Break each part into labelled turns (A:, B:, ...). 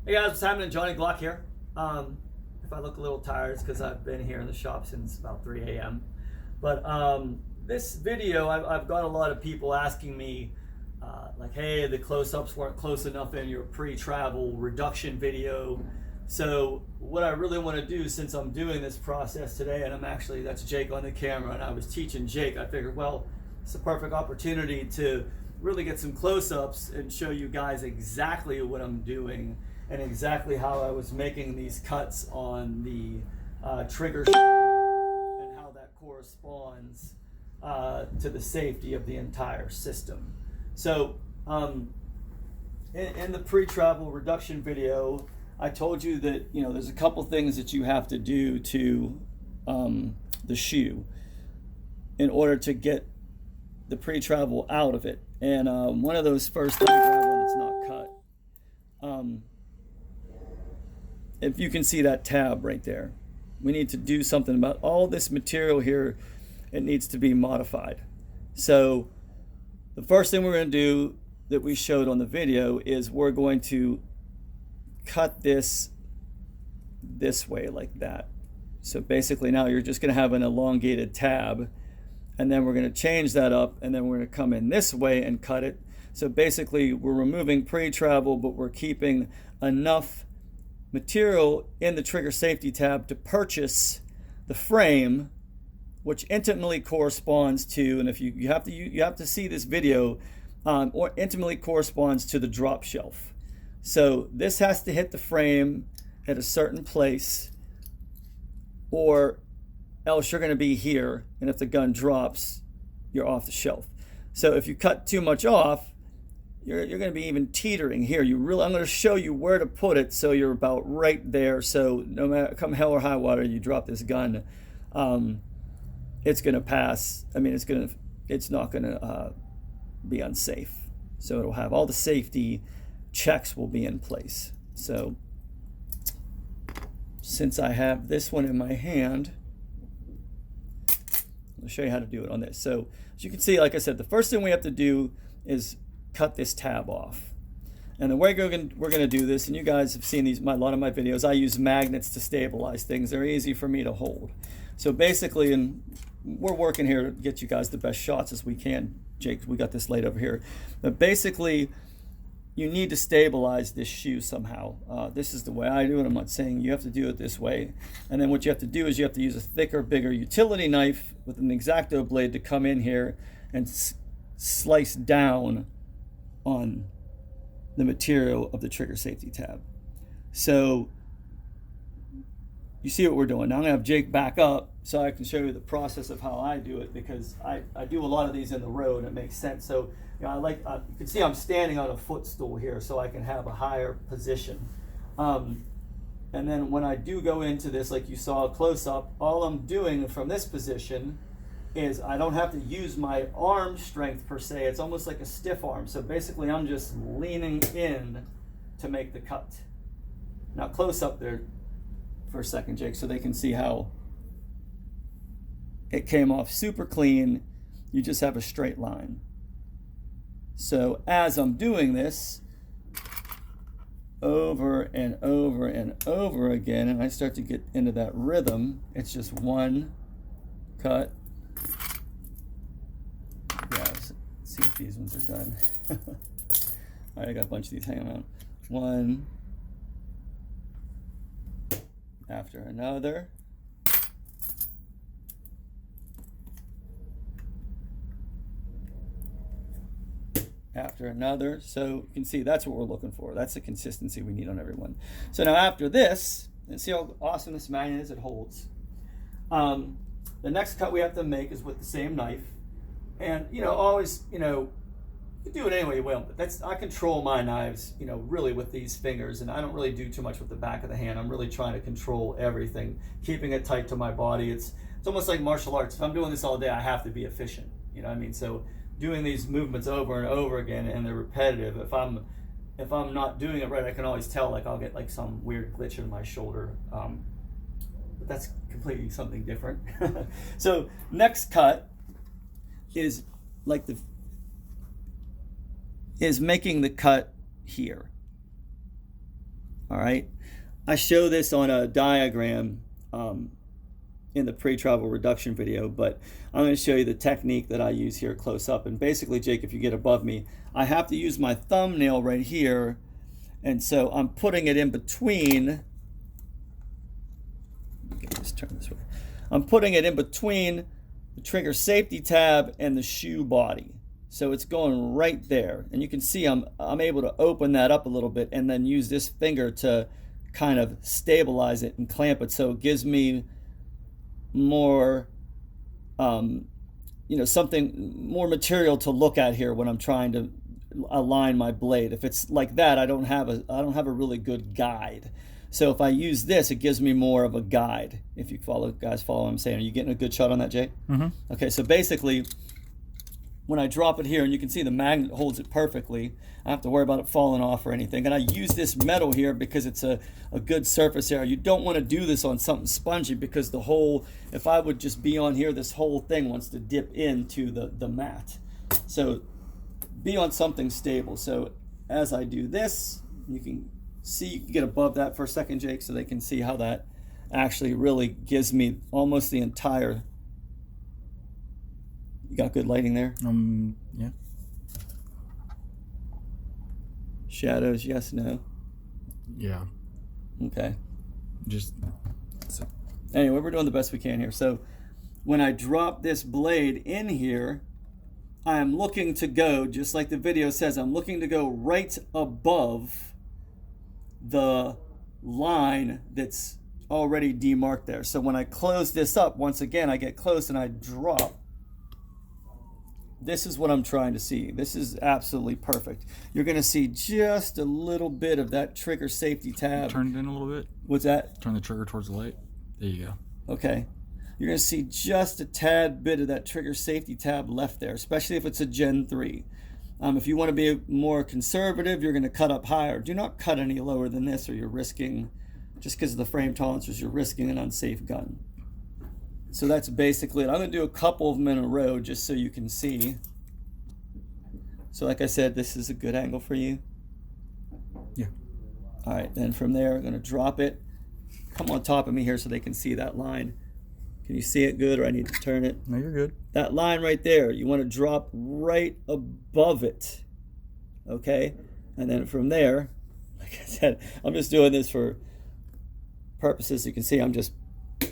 A: Hey guys, what's happening? Johnny Glock here. If I look a little tired, it's because I've been here in the shop since about 3 a.m. But this video, I've got a lot of people asking me, like, hey, the close-ups weren't close enough in your pre-travel reduction video. So what I really want to do, since I'm doing this process today, and that's Jake on the camera, and I was teaching Jake, I figured, well, it's a perfect opportunity to really get some close-ups and show you guys exactly what I'm doing and exactly how I was making these cuts on the trigger and how that corresponds to the safety of the entire system. So in the pre-travel reduction video, I told you that there's a couple things that you have to do to the shoe in order to get the pre-travel out of it. And one of those first things, that's not cut. If you can see that tab right there, we need to do something about all this material here. It needs to be modified. So the first thing we're going to do that we showed on the video is we're going to cut this way like that. So basically now you're just going to have an elongated tab, and then we're going to change that up, and then we're going to come in this way and cut it. So basically we're removing pre-travel, but we're keeping enough material in the trigger safety tab to purchase the frame, which intimately corresponds to, and if you have to see this video, or intimately corresponds to the drop shelf. So this has to hit the frame at a certain place, or else you're going to be here, and if the gun drops, you're off the shelf. So if you cut too much off, you're going to be even teetering here. I'm going to show you where to put it so you're about right there. So no matter, come hell or high water, you drop this gun, it's going to pass. I mean, it's not going to be unsafe. So it'll have all the safety checks will be in place. So since I have this one in my hand, I'll show you how to do it on this. So as you can see, like I said, the first thing we have to do is cut this tab off. And the way we're going to do this, and you guys have seen a lot of my videos, I use magnets to stabilize things. They're easy for me to hold. So basically, and we're working here to get you guys the best shots as we can. Jake, we got this laid over here. But basically, you need to stabilize this shoe somehow. This is the way I do it. I'm not saying you have to do it this way. And then what you have to do is you have to use a thicker, bigger utility knife with an X-Acto blade to come in here and slice down on the material of the trigger safety tab. So you see what we're doing. Now I'm going to have Jake back up so I can show you the process of how I do it, because I do a lot of these in the road, and it makes sense. So you can see I'm standing on a footstool here so I can have a higher position. And then when I do go into this, like you saw a close-up, all I'm doing from this position is I don't have to use my arm strength per se. It's almost like a stiff arm. So basically I'm just leaning in to make the cut. Now close up there for a second, Jake, so they can see how it came off super clean. You just have a straight line. So as I'm doing this over and over and over again, and I start to get into that rhythm, it's just one cut. Yeah, let's see if these ones are done. All right, I got a bunch of these hanging around. One after another. After another. So you can see that's what we're looking for. That's the consistency we need on everyone. So now after this, and see how awesome this magnet is, it holds. The next cut we have to make is with the same knife. And always, you can do it any way you want, but I control my knives, really with these fingers, and I don't really do too much with the back of the hand. I'm really trying to control everything, keeping it tight to my body. It's almost like martial arts. If I'm doing this all day, I have to be efficient. You know what I mean? So doing these movements over and over again, and they're repetitive. If I'm not doing it right, I can always tell. Like I'll get like some weird glitch in my shoulder. But that's completely something different. So next cut is like is making the cut here. All right. I show this on a diagram in the pre-travel reduction video, but I'm going to show you the technique that I use here close up. And basically, Jake, if you get above me, I have to use my thumbnail right here. And so I'm putting it in between. Just turn this way. I'm putting it in between the trigger safety tab and the shoe body. So it's going right there. And you can see I'm able to open that up a little bit and then use this finger to kind of stabilize it and clamp it, so it gives me more something more material to look at here when I'm trying to align my blade. If it's like that, I don't have a really good guide. So if I use this, it gives me more of a guide. If you follow what I'm saying. Are you getting a good shot on that, Jake? Mm-hmm. Okay, so basically when I drop it here, and you can see the magnet holds it perfectly, I don't have to worry about it falling off or anything. And I use this metal here because it's a good surface area. You don't want to do this on something spongy, because if I would just be on here, this whole thing wants to dip into the mat. So be on something stable. So as I do this, you can get above that for a second, Jake, so they can see how that actually really gives me almost the entire. You got good lighting there?
B: Yeah.
A: Shadows, yes, no?
B: Yeah.
A: Okay.
B: So.
A: Anyway, we're doing the best we can here. So when I drop this blade in here, I am looking to go, just like the video says, I'm looking to go right above the line that's already demarked there. So when I close this up, once again, I get close and I drop. This is what I'm trying to see. This is absolutely perfect. You're going to see just a little bit of that trigger safety tab.
B: Turn it in a little bit.
A: What's that?
B: Turn the trigger towards the light. There you go.
A: Okay. You're going to see just a tad bit of that trigger safety tab left there, especially if it's a Gen 3. If you want to be more conservative, you're going to cut up higher. Do not cut any lower than this, or you're risking, just because of the frame tolerances, you're risking an unsafe gun. So that's basically it. I'm going to do a couple of them in a row just so you can see. So like I said, this is a good angle for you.
B: Yeah.
A: All right, then from there, I'm going to drop it. Come on top of me here so they can see that line. Can you see it good, or I need to turn it?
B: No, you're good.
A: That line right there, you want to drop right above it. Okay? And then from there, like I said, I'm just doing this for purposes. You can see I'm just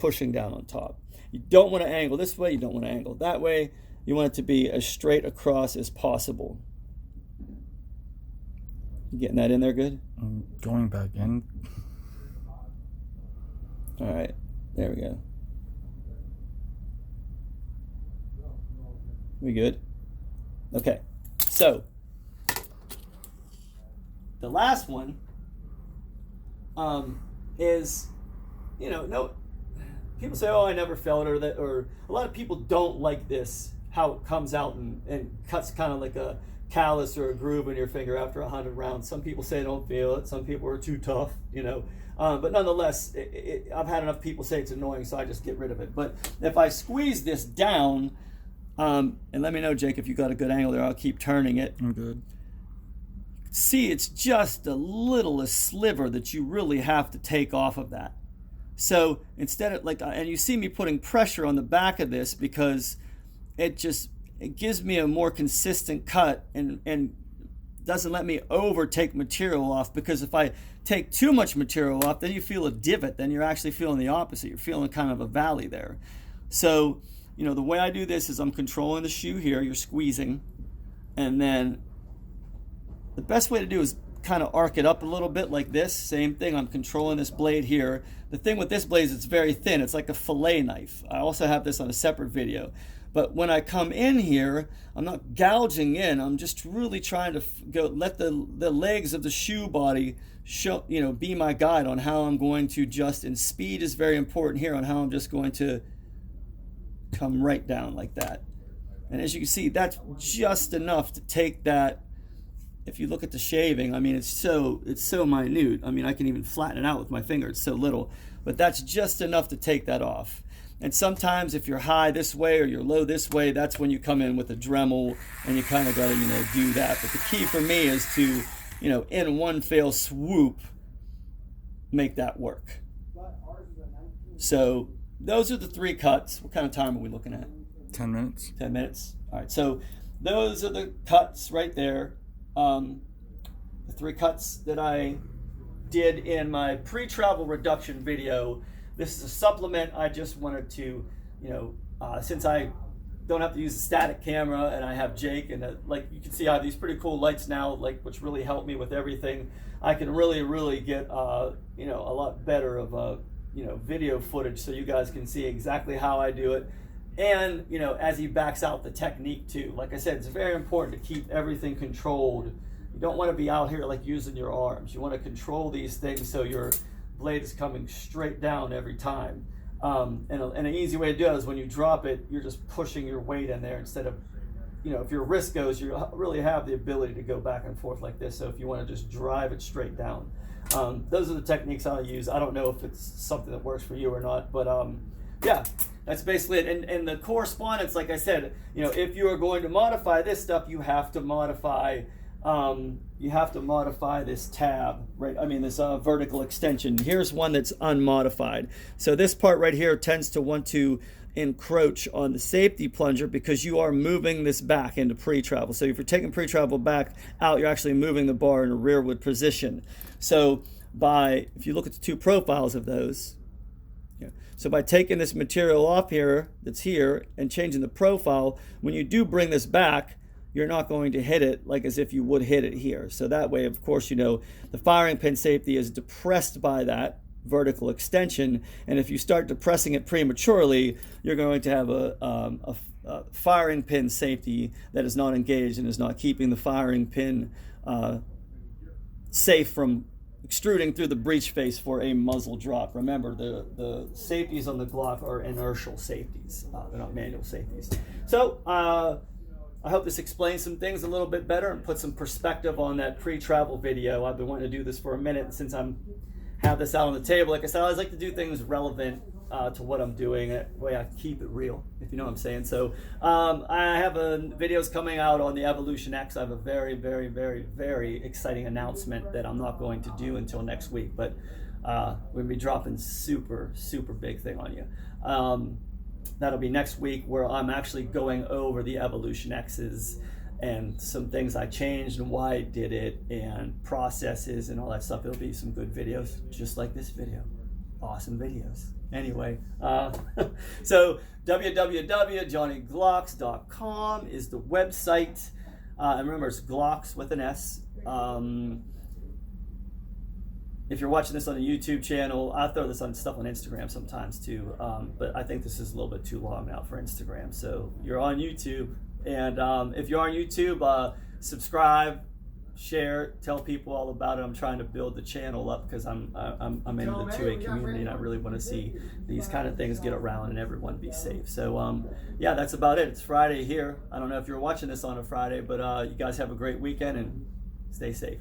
A: pushing down on top. You don't want to angle this way. You don't want to angle that way. You want it to be as straight across as possible. You getting that in there good?
B: I'm going back in.
A: All right. There we go. We good? Okay. So the last one is, no. People say, "Oh, I never felt it," or a lot of people don't like this, how it comes out and cuts kind of like a callus or a groove in your finger after 100 rounds. Some people say they don't feel it. Some people are too tough, But nonetheless, I've had enough people say it's annoying, so I just get rid of it. But if I squeeze this down, and let me know, Jake, if you got a good angle there, I'll keep turning it.
B: I'm good.
A: See, it's just a sliver that you really have to take off of that. So instead of and you see me putting pressure on the back of this because it gives me a more consistent cut and doesn't let me overtake material off, because if I take too much material off, then you feel a divot. Then you're actually feeling the opposite. You're feeling kind of a valley there. So, the way I do this is I'm controlling the shoe here. You're squeezing. And then the best way to do is kind of arc it up a little bit like this. Same thing. I'm controlling this blade here. The thing with this blade is it's very thin. It's like a fillet knife. I also have this on a separate video. But when I come in here, I'm not gouging in. I'm just really trying to let the legs of the shoe body show, be my guide on how I'm going to adjust. And speed is very important here on how I'm just going to come right down like that. And as you can see, that's just enough to take that. If you look at the shaving, it's so minute. I can even flatten it out with my finger. It's so little. But that's just enough to take that off. And sometimes if you're high this way or you're low this way, that's when you come in with a Dremel and you kind of got to, do that. But the key for me is to, in one fell swoop, make that work. So those are the 3 cuts. What kind of time are we looking at?
B: 10 minutes.
A: 10 minutes. All right. So those are the cuts right there. The 3 cuts that I did in my pre-travel reduction video. This is a supplement. I just wanted to, since I don't have to use a static camera and I have Jake, and like you can see I have these pretty cool lights now, like which really help me with everything. I can really get a lot better of video footage, so you guys can see exactly how I do it. And as he backs out the technique too. Like I said, it's very important to keep everything controlled. You don't want to be out here like using your arms. You want to control these things so your blade is coming straight down every time. And an easy way to do it is when you drop it, you're just pushing your weight in there instead of, if your wrist goes, you really have the ability to go back and forth like this. So if you want to just drive it straight down. Those are the techniques I use. I don't know if it's something that works for you or not, but yeah, that's basically it. And the correspondence, like I said, if you are going to modify this stuff, you have to modify this tab, right? I mean, this vertical extension. Here's one that's unmodified. So this part right here tends to want to encroach on the safety plunger because you are moving this back into pre-travel. So if you're taking pre-travel back out, you're actually moving the bar in a rearward position. So if you look at the 2 profiles of those, so by taking this material off here, that's here, and changing the profile, when you do bring this back, you're not going to hit it like as if you would hit it here. So that way, of course, the firing pin safety is depressed by that vertical extension. And if you start depressing it prematurely, you're going to have a firing pin safety that is not engaged and is not keeping the firing pin safe from extruding through the breech face for a muzzle drop. Remember, the safeties on the Glock are inertial safeties. They're not manual safeties. So I hope this explains some things a little bit better and put some perspective on that pre-travel video. I've been wanting to do this for a minute since have this out on the table. Like I said, I always like to do things relevant to what I'm doing. That way I keep it real, if you know what I'm saying. So I have videos coming out on the Evolution X. I have a very, very, very, very exciting announcement that I'm not going to do until next week, but we're going to be dropping super, super big thing on you. That'll be next week, where I'm actually going over the Evolution X's and some things I changed and why I did it and processes and all that stuff. It'll be some good videos, just like this video. Awesome videos. Anyway, so www.johnnyglocks.com is the website. And remember, it's Glocks with an S. If you're watching this on a YouTube channel, I throw this on stuff on Instagram sometimes too, but I think this is a little bit too long now for Instagram. So you're on YouTube, and if you're on YouTube, subscribe, share, tell people all about it. I'm trying to build the channel up because I'm in the 2A community, and I really want to see these kind of things get around and everyone be safe. So yeah, that's about it. It's Friday here. I don't know if you're watching this on a Friday, but you guys have a great weekend and stay safe.